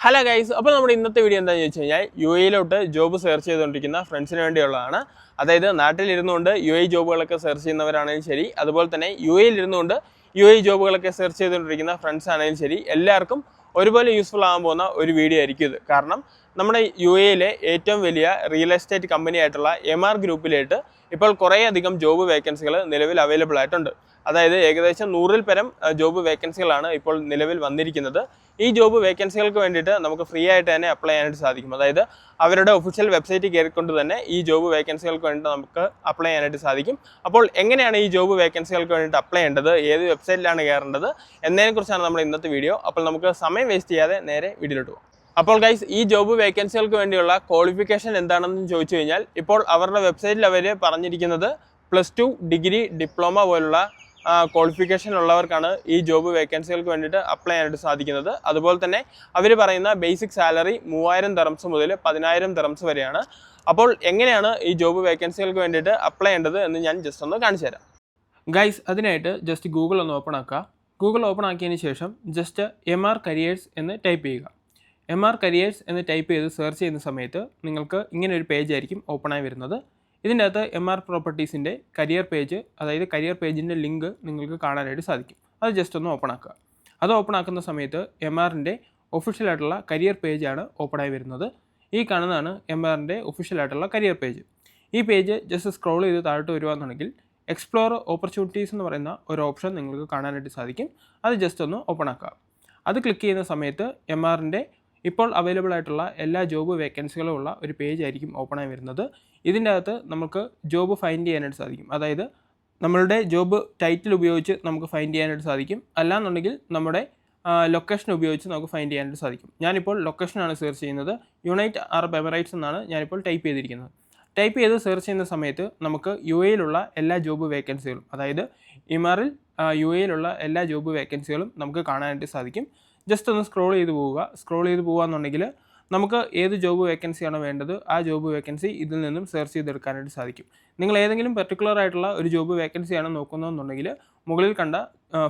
Hello guys, അപ്പോൾ നമ്മുടെ ഇന്നത്തെ വീഡിയോ എന്താണെന്ന് വെച്ച് കഴിഞ്ഞാൽ UAE ജോബ് സെർച്ച് ചെയ്തുകൊണ്ടിരിക്കുന്ന ഫ്രണ്ട്സിന് വേണ്ടിയുള്ളതാണ്. അതായത് നാട്ടിലിരുന്നുകൊണ്ട് UAE ജോബുകളൊക്കെ സെർച്ച് ചെയ്യുന്നവരാണെങ്കിലും ശരി, അതുപോലെ തന്നെ UAE ഇരുന്നുകൊണ്ട് UAE ജോബുകളൊക്കെ സെർച്ച് ചെയ്തുകൊണ്ടിരിക്കുന്ന ഫ്രണ്ട്സ് ആണെങ്കിലും ശരി, എല്ലാവർക്കും ഒരുപോലെ യൂസ്ഫുൾ ആകാൻ പോകുന്ന ഒരു വീഡിയോ ആയിരിക്കും ഇത്. കാരണം നമ്മുടെ UAE ഏറ്റവും വലിയ റിയൽ എസ്റ്റേറ്റ് കമ്പനി ആയിട്ടുള്ള MR ഗ്രൂപ്പിലായിട്ട് ഇപ്പോൾ കുറേയധികം ജോബ് വേക്കൻസികൾ നിലവിൽ അവൈലബിൾ ആയിട്ടുണ്ട്. അതായത് ഏകദേശം 100-ൽ പരം ജോബ് വേക്കൻസികളാണ് ഇപ്പോൾ നിലവിൽ വന്നിരിക്കുന്നത്. ഈ ജോബ് വേക്കൻസികൾക്ക് വേണ്ടിയിട്ട് നമുക്ക് ഫ്രീ ആയിട്ട് തന്നെ അപ്ലൈ ചെയ്യാനായിട്ട് സാധിക്കും. അതായത് അവരുടെ ഒഫീഷ്യൽ വെബ്സൈറ്റിൽ കയറിക്കൊണ്ട് തന്നെ ഈ ജോബ് വേക്കൻസികൾക്ക് വേണ്ടിയിട്ട് നമുക്ക് അപ്ലൈ ചെയ്യാനായിട്ട് സാധിക്കും. അപ്പോൾ എങ്ങനെയാണ് ഈ ജോബ് വേക്കൻസികൾക്ക് വേണ്ടിയിട്ട് അപ്ലൈ ചെയ്യേണ്ടത്, ഏത് വെബ്സൈറ്റിലാണ് കയറേണ്ടത് എന്നതിനെക്കുറിച്ചാണ് നമ്മുടെ ഇന്നത്തെ വീഡിയോ. അപ്പോൾ നമുക്ക് സമയം വേസ്റ്റ് ചെയ്യാതെ നേരെ വീഡിയോയിലോട്ട് പോകാം. അപ്പോൾ ഗൈസ്, ഈ ജോബ് വേക്കൻസികൾക്ക് വേണ്ടിയുള്ള ക്വാളിഫിക്കേഷൻ എന്താണെന്ന് ചോദിച്ചു കഴിഞ്ഞാൽ ഇപ്പോൾ അവരുടെ വെബ്സൈറ്റിൽ അവർ പറഞ്ഞിരിക്കുന്നത് +2 ഡിഗ്രി ഡിപ്ലോമ പോലുള്ള ക്വാളിഫിക്കേഷൻ ഉള്ളവർക്കാണ് ഈ ജോബ് വേക്കൻസികൾക്ക് വേണ്ടിയിട്ട് അപ്ലൈ ചെയ്യാനായിട്ട് സാധിക്കുന്നത്. അതുപോലെ തന്നെ അവർ പറയുന്ന ബേസിക് സാലറി 3000 ദിർഹംസ് മുതൽ 10000 ദിർഹംസ് വരെയാണ്. അപ്പോൾ എങ്ങനെയാണ് ഈ ജോബ് വേക്കൻസികൾക്ക് വേണ്ടിയിട്ട് അപ്ലൈ ചെയ്യേണ്ടത് എന്ന് ഞാൻ ജസ്റ്റ് ഒന്ന് കാണിച്ചു തരാം. ഗൈസ്, അതിനായിട്ട് ജസ്റ്റ് ഗൂഗിൾ ഒന്ന് ഓപ്പൺ ആക്കുക. ഗൂഗിൾ ഓപ്പൺ ആക്കിയതിന് ശേഷം ജസ്റ്റ് MR കരിയേഴ്സ് എന്ന് ടൈപ്പ് ചെയ്യുക. MR കരിയേഴ്സ് എന്ന് ടൈപ്പ് ചെയ്ത് സെർച്ച് ചെയ്യുന്ന സമയത്ത് നിങ്ങൾക്ക് ഇങ്ങനെ ഒരു പേജ് ആയിരിക്കും ഓപ്പണായി വരുന്നത്. ഇതിൻ്റെ അകത്ത് MR പ്രോപ്പർട്ടീസിൻ്റെ കരിയർ പേജ്, അതായത് കരിയർ പേജിൻ്റെ ലിങ്ക് നിങ്ങൾക്ക് കാണാനായിട്ട് സാധിക്കും. അത് ജസ്റ്റ് ഒന്ന് ഓപ്പൺ ആക്കുക. അത് ഓപ്പൺ ആക്കുന്ന സമയത്ത് MRൻ്റെ ഒഫീഷ്യലായിട്ടുള്ള കരിയർ പേജാണ് ഓപ്പണായി വരുന്നത്. ഈ കാണുന്നതാണ് MRൻ്റെ ഒഫീഷ്യലായിട്ടുള്ള കരിയർ പേജ്. ഈ പേജ് ജസ്റ്റ് സ്ക്രോൾ ചെയ്ത് താഴോട്ട് വരുവാണെന്നുണ്ടെങ്കിൽ എക്സ്പ്ലോർ ഓപ്പർച്യൂണിറ്റീസ് എന്ന് പറയുന്ന ഒരു ഓപ്ഷൻ നിങ്ങൾക്ക് കാണാനായിട്ട് സാധിക്കും. അത് ജസ്റ്റ് ഒന്ന് ഓപ്പൺ ആക്കുക. അത് ക്ലിക്ക് ചെയ്യുന്ന സമയത്ത് MRൻ്റെ ഇപ്പോൾ അവൈലബിൾ ആയിട്ടുള്ള എല്ലാ ജോബ് വേക്കൻസികളും ഉള്ള ഒരു പേജ് ആയിരിക്കും ഓപ്പണായി വരുന്നത്. ഇതിൻ്റെ അകത്ത് നമുക്ക് ജോബ് ഫൈൻഡ് ചെയ്യാനായിട്ട് സാധിക്കും. അതായത് നമ്മളുടെ ജോബ് ടൈറ്റിൽ ഉപയോഗിച്ച് നമുക്ക് ഫൈൻഡ് ചെയ്യാനായിട്ട് സാധിക്കും. അല്ലാന്നുണ്ടെങ്കിൽ നമ്മുടെ ലൊക്കേഷൻ ഉപയോഗിച്ച് നമുക്ക് ഫൈൻഡ് ചെയ്യാനായിട്ട് സാധിക്കും. ഞാനിപ്പോൾ ലൊക്കേഷനാണ് സെർച്ച് ചെയ്യുന്നത്. യുണൈറ്റഡ് അറബ് എമിറേറ്റ്സ് എന്നാണ് ഞാനിപ്പോൾ ടൈപ്പ് ചെയ്തിരിക്കുന്നത്. ടൈപ്പ് ചെയ്ത് സെർച്ച് ചെയ്യുന്ന സമയത്ത് നമുക്ക് UAE എല്ലാ ജോബ് വേക്കൻസികളും, അതായത് MRൽ UAE എല്ലാ ജോബ് വേക്കൻസികളും നമുക്ക് കാണാനായിട്ട് സാധിക്കും. ജസ്റ്റ് ഒന്ന് സ്ക്രോൾ ചെയ്ത് പോവുക എന്നുണ്ടെങ്കിൽ നമുക്ക് ഏത് ജോബ് വേക്കൻസിയാണോ വേണ്ടത് ആ ജോബ് വേക്കൻസി ഇതിൽ നിന്നും സെർച്ച് ചെയ്തെടുക്കാനായിട്ട് സാധിക്കും. നിങ്ങൾ ഏതെങ്കിലും പെർട്ടിക്കുലർ ആയിട്ടുള്ള ഒരു ജോബ് വേക്കൻസിയാണ് നോക്കുന്നതെന്നുണ്ടെങ്കിൽ മുകളിൽ കണ്ട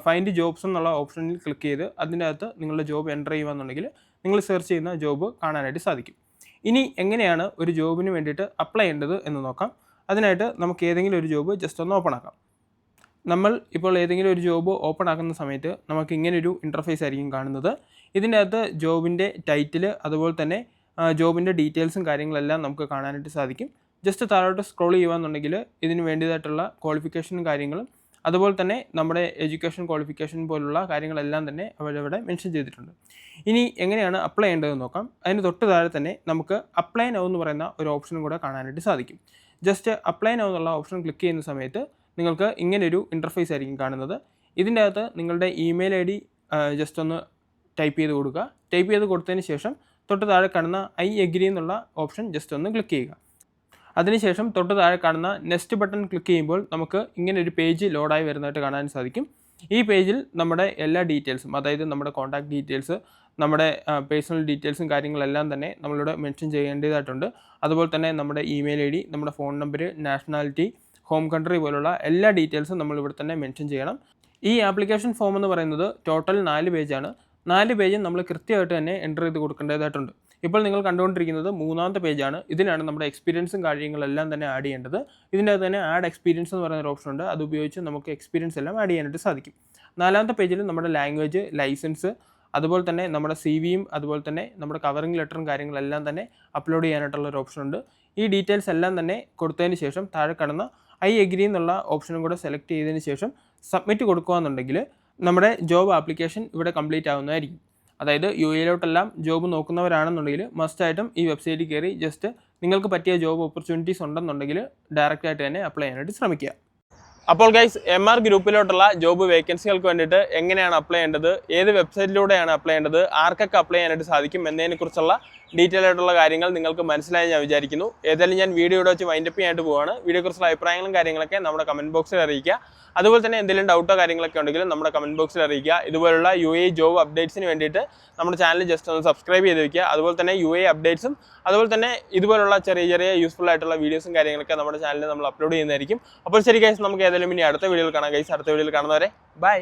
ഫൈൻഡ് ജോബ്സ് എന്നുള്ള ഓപ്ഷനിൽ ക്ലിക്ക് ചെയ്ത് അതിൻ്റെ അകത്ത് നിങ്ങളുടെ ജോബ് എൻ്റർ ചെയ്യുകയെന്നുണ്ടെങ്കിൽ നിങ്ങൾ സെർച്ച് ചെയ്യുന്ന ജോബ് കാണാനായിട്ട് സാധിക്കും. ഇനി എങ്ങനെയാണ് ഒരു ജോബിന് വേണ്ടിയിട്ട് അപ്ലൈ ചെയ്യേണ്ടത് എന്ന് നോക്കാം. അതിനായിട്ട് നമുക്ക് ഏതെങ്കിലും ഒരു ജോബ് ജസ്റ്റ് ഒന്ന് ഓപ്പൺ ആക്കാം. നമ്മൾ ഇപ്പോൾ ഏതെങ്കിലും ഒരു ജോബ് ഓപ്പൺ ആക്കുന്ന സമയത്ത് നമുക്ക് ഇങ്ങനൊരു ഇൻ്റർഫേസ് ആയിരിക്കും കാണുന്നത്. ഇതിൻ്റെ അകത്ത് ജോബിൻ്റെ ടൈറ്റിൽ, അതുപോലെ തന്നെ ജോബിൻ്റെ ഡീറ്റെയിൽസും കാര്യങ്ങളെല്ലാം നമുക്ക് കാണാനായിട്ട് സാധിക്കും. ജസ്റ്റ് താഴോട്ട് സ്ക്രോൾ ചെയ്യുകയെന്നുണ്ടെങ്കിൽ ഇതിന് വേണ്ടിയതായിട്ടുള്ള ക്വാളിഫിക്കേഷനും കാര്യങ്ങളും, അതുപോലെ തന്നെ നമ്മുടെ എഡ്യൂക്കേഷൻ ക്വാളിഫിക്കേഷൻ പോലുള്ള കാര്യങ്ങളെല്ലാം തന്നെ അവരവിടെ മെൻഷൻ ചെയ്തിട്ടുണ്ട്. ഇനി എങ്ങനെയാണ് അപ്ലൈ ചെയ്യേണ്ടതെന്ന് നോക്കാം. അതിന് തൊട്ട് താഴെ തന്നെ നമുക്ക് അപ്ലൈ നൗ എന്ന് പറയുന്ന ഒരു ഓപ്ഷനും കൂടെ കാണാനായിട്ട് സാധിക്കും. ജസ്റ്റ് അപ്ലൈ നൗ എന്നുള്ള ഓപ്ഷൻ ക്ലിക്ക് ചെയ്യുന്ന സമയത്ത് നിങ്ങൾക്ക് ഇങ്ങനൊരു ഇൻ്റർഫേസ് ആയിരിക്കും കാണുന്നത്. ഇതിൻ്റെ അകത്ത് നിങ്ങളുടെ ഇമെയിൽ ID ജസ്റ്റ് ഒന്ന് ടൈപ്പ് ചെയ്ത് കൊടുക്കുക. ടൈപ്പ് ചെയ്ത് കൊടുത്തതിന് ശേഷം തൊട്ട് താഴെ കാണുന്ന I agree എന്നുള്ള ഓപ്ഷൻ ജസ്റ്റ് ഒന്ന് ക്ലിക്ക് ചെയ്യുക. അതിനുശേഷം തൊട്ട് താഴെ കാണുന്ന നെക്സ്റ്റ് ബട്ടൺ ക്ലിക്ക് ചെയ്യുമ്പോൾ നമുക്ക് ഇങ്ങനെ ഒരു പേജ് ലോഡായി വരുന്നതായിട്ട് കാണാൻ സാധിക്കും. ഈ പേജിൽ നമ്മുടെ എല്ലാ ഡീറ്റെയിൽസും, അതായത് നമ്മുടെ കോൺടാക്ട് ഡീറ്റെയിൽസ്, നമ്മുടെ പേഴ്സണൽ ഡീറ്റെയിൽസും കാര്യങ്ങളെല്ലാം തന്നെ നമ്മളിവിടെ മെൻഷൻ ചെയ്യേണ്ടതായിട്ടുണ്ട്. അതുപോലെ തന്നെ നമ്മുടെ ഇമെയിൽ ID, നമ്മുടെ phone number, nationality, home country പോലുള്ള എല്ലാ ഡീറ്റെയിൽസും നമ്മളിവിടെ തന്നെ മെൻഷൻ ചെയ്യണം. ഈ ആപ്ലിക്കേഷൻ ഫോം എന്ന് പറയുന്നത് ടോട്ടൽ 4 പേജാണ്. 4 പേജും നമ്മൾ കൃത്യമായിട്ട് തന്നെ എൻ്റർ ചെയ്ത് കൊടുക്കേണ്ടതായിട്ടുണ്ട്. ഇപ്പോൾ നിങ്ങൾ കണ്ടുകൊണ്ടിരിക്കുന്നത് 3ാമത്തെ പേജാണ്. ഇതിനാണ് നമ്മുടെ എക്സ്പീരിയൻസും കാര്യങ്ങളെല്ലാം തന്നെ ആഡ് ചെയ്യേണ്ടത്. ഇതിൻ്റെ അകത്ത് തന്നെ ആഡ് എക്സ്പീരിയൻസ് എന്ന് പറയുന്ന ഒരു ഓപ്ഷൻ ഉണ്ട്. അത് ഉപയോഗിച്ച് നമുക്ക് എക്സ്പീരിയൻസ് എല്ലാം ആഡ് ചെയ്യാനായിട്ട് സാധിക്കും. 4ാമത്തെ പേജിൽ നമ്മുടെ ലാംഗ്വേജ്, ലൈസൻസ്, അതുപോലെ തന്നെ നമ്മുടെ CVയും അതുപോലെ തന്നെ നമ്മുടെ കവറിംഗ് ലെറ്ററും കാര്യങ്ങളെല്ലാം തന്നെ അപ്ലോഡ് ചെയ്യാനായിട്ടുള്ള ഒരു ഓപ്ഷൻ ഉണ്ട്. ഈ ഡീറ്റെയിൽസ് എല്ലാം തന്നെ കൊടുത്തതിന് ശേഷം താഴെ കാണുന്ന I agree എന്നുള്ള ഓപ്ഷനും കൂടെ സെലക്ട് ചെയ്തതിന് ശേഷം സബ്മിറ്റ് കൊടുക്കുകയെന്നുണ്ടെങ്കിൽ നമ്മുടെ ജോബ് ആപ്ലിക്കേഷൻ ഇവിടെ കംപ്ലീറ്റ് ആവുന്നതായിരിക്കും. അതായത് UAE ജോബ് നോക്കുന്നവരാണെന്നുണ്ടെങ്കിൽ മസ്റ്റായിട്ടും ഈ വെബ്സൈറ്റിൽ കയറി ജസ്റ്റ് നിങ്ങൾക്ക് പറ്റിയ ജോബ് ഓപ്പർച്യൂണിറ്റീസ് ഉണ്ടെന്നുണ്ടെങ്കിൽ ഡയറക്റ്റായിട്ട് തന്നെ അപ്ലൈ ചെയ്യാനായിട്ട് ശ്രമിക്കുക. അപ്പോൾ ഗൈസ്, MR ഗ്രൂപ്പിലോട്ടുള്ള ജോബ് വേക്കൻസികൾക്ക് വേണ്ടിയിട്ട് എങ്ങനെയാണ് അപ്ലൈ ചെയ്യേണ്ടത്, ഏത് വെബ്സൈറ്റിലൂടെയാണ് അപ്ലൈ ചെയ്യേണ്ടത്, ആർക്കൊക്കെ അപ്ലൈ ചെയ്യാനായിട്ട് സാധിക്കും എന്നതിനെക്കുറിച്ചുള്ള ഡീറ്റെയിൽ ആയിട്ടുള്ള കാര്യങ്ങൾ നിങ്ങൾക്ക് മനസ്സിലായി ഞാൻ വിചാരിക്കുന്നു. ഏതായാലും ഞാൻ വീഡിയോയുടെ വെച്ച് വൈൻഡപ്പ് ചെയ്യാനായിട്ട് പോവുകയാണ്. വീഡിയോയെക്കുറിച്ചുള്ള അഭിപ്രായങ്ങളും കാര്യങ്ങളൊക്കെ നമ്മുടെ കമൻറ്റ് ബോക്സിൽ അറിയിക്കുക. അതുപോലെ തന്നെ എന്തെങ്കിലും ഡൗട്ടോ കാര്യങ്ങളൊക്കെ ഉണ്ടെങ്കിലും നമ്മുടെ കമൻറ്റ് ബോക്സിൽ അറിയിക്കുക. ഇതുപോലുള്ള UAE ജോബ് അപ്ഡേറ്റ്സിന് വേണ്ടിയിട്ട് നമ്മുടെ ചാനൽ ജസ്റ്റ് ഒന്ന് സബ്സ്ക്രൈബ് ചെയ്ത് വയ്ക്കുക. അതുപോലെ തന്നെ UAE അപ്ഡേറ്റ്സും അതുപോലെ തന്നെ ഇതുപോലുള്ള ചെറിയ യൂസ്ഫുൾ ആയിട്ടുള്ള വീഡിയോസും കാര്യങ്ങളൊക്കെ നമ്മുടെ ചാനലിൽ നമ്മൾ അപ്ലോഡ് ചെയ്യുന്നതായിരിക്കും. അപ്പോൾ ശരി ഗൈസ്, നമുക്ക് ഏതായാലും ഇനി അടുത്ത വീഡിയോയിൽ കാണാം ഗൈസ്. അടുത്ത വീഡിയോയിൽ കാണുന്നവരെ ബൈ.